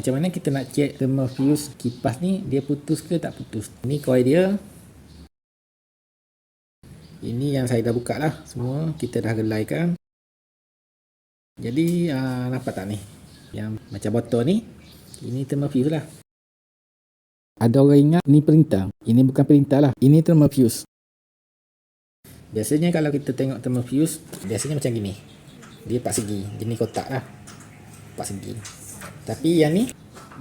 Macam mana kita nak check thermal fuse kipas ni, dia putus ke tak putus. Ni coil dia. Ini yang saya dah buka lah semua, kita dah gelaikan. Jadi nampak tak ni, yang macam botol ni, ini thermal fuse lah. Ada orang ingat ni perintah, ini bukan perintah lah, ini thermal fuse. Biasanya kalau kita tengok thermal fuse, biasanya macam gini, dia 4 segi, jenis kotak lah, 4 segi. Tapi yang ni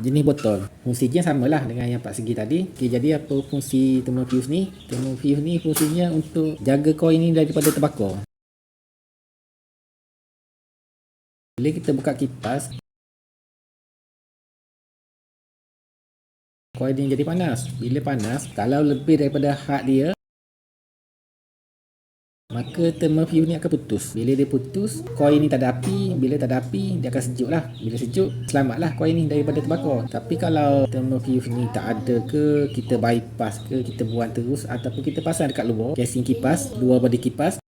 jenis botol, fungsinya sama lah dengan yang 4 segi tadi. Jadi apa fungsi thermal fuse ni? Thermal fuse ni fungsinya untuk jaga coil ni daripada terbakar. Bila kita buka kipas, coil ni jadi panas. Bila panas, kalau lebih daripada had dia, maka thermal fuse ni akan putus. Bila dia putus, coil ni tak ada api. Bila tak ada api, dia akan sejuk lah. Bila sejuk, selamatlah coil ni daripada terbakar. Tapi kalau thermal fuse ni tak ada ke, kita bypass ke, kita buat terus, ataupun kita pasang dekat luar casing kipas, luar body kipas.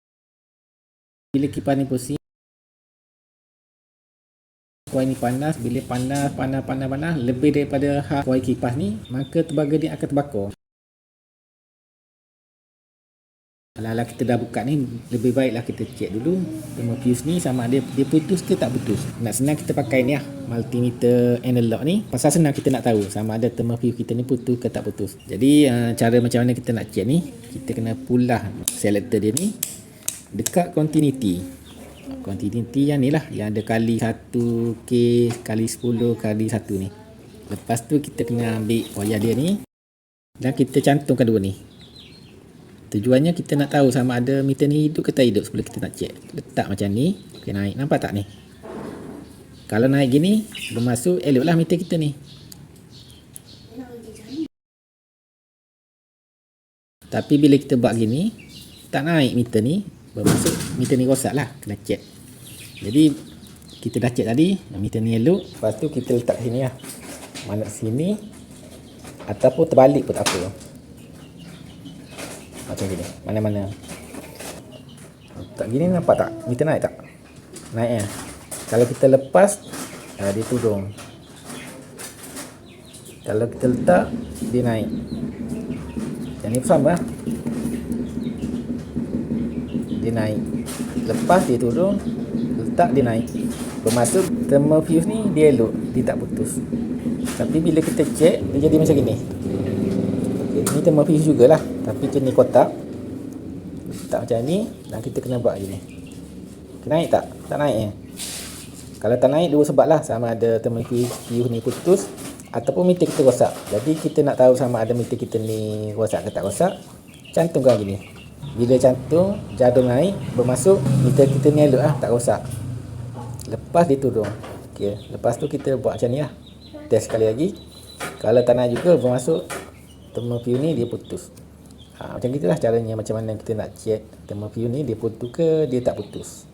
Bila kipas ni pusing, coil ni panas. Bila panas lebih daripada had coil kipas ni, maka tembaga dia akan terbakar. Kalau kita dah buka ni, lebih baiklah kita check dulu thermal fuse ni sama ada dia putus ke tak putus. Nak senang kita pakai ni lah, multimeter analog ni. Pasal senang kita nak tahu sama ada thermal fuse kita ni putus ke tak putus. Jadi cara macam mana kita nak check ni, kita kena pull lah selector dia ni dekat continuity. Continuity yang ni lah, yang ada kali 1K, kali 10, kali 1 ni. Lepas tu kita kena ambil wayar dia ni dan kita cantumkan dua ni. Tujuannya kita nak tahu sama ada meter ni hidup ke tak hidup sebelum kita nak check. Letak macam ni, okay, naik, nampak tak ni? Kalau naik gini, bermaksud eloklah meter kita ni. Tapi bila kita buat gini, tak naik meter ni, bermaksud meter ni rosak lah, kena check. Jadi kita dah check tadi, meter ni elok. Lepas tu kita letak sini lah, mana sini ataupun terbalik pun tak apa. Macam gini, mana-mana. Tak gini nampak tak? Meter naik tak? Naik ya. Kalau kita lepas, dia turun. Kalau kita letak, dia naik. Yang ni sama lah. Dia naik. Lepas dia turun, letak dia naik. Bermaksud thermal fuse ni dia elok, dia tak putus. Tapi bila kita check, dia jadi macam gini. Ni thermal fuse jugalah, tapi jenis kotak. Letak macam ni dan kita kena buat gini. Naik tak? Tak naik ya. Kalau tak naik, dua sebab lah, sama ada thermal fuse ni putus ataupun meter kita rosak. Jadi kita nak tahu sama ada meter kita ni rosak ke tak rosak, cantumkan gini. Bila cantum, jarum naik, bermaksud meter kita ni elok lah, tak rosak. Lepas dia turun. Okay. Lepas tu kita buat macam ni lah. Test sekali lagi. Kalau tak naik juga, bermaksud thermal fuse ni dia putus. Macam gitulah caranya macam mana kita nak check thermal fuse ni dia putus ke dia tak putus.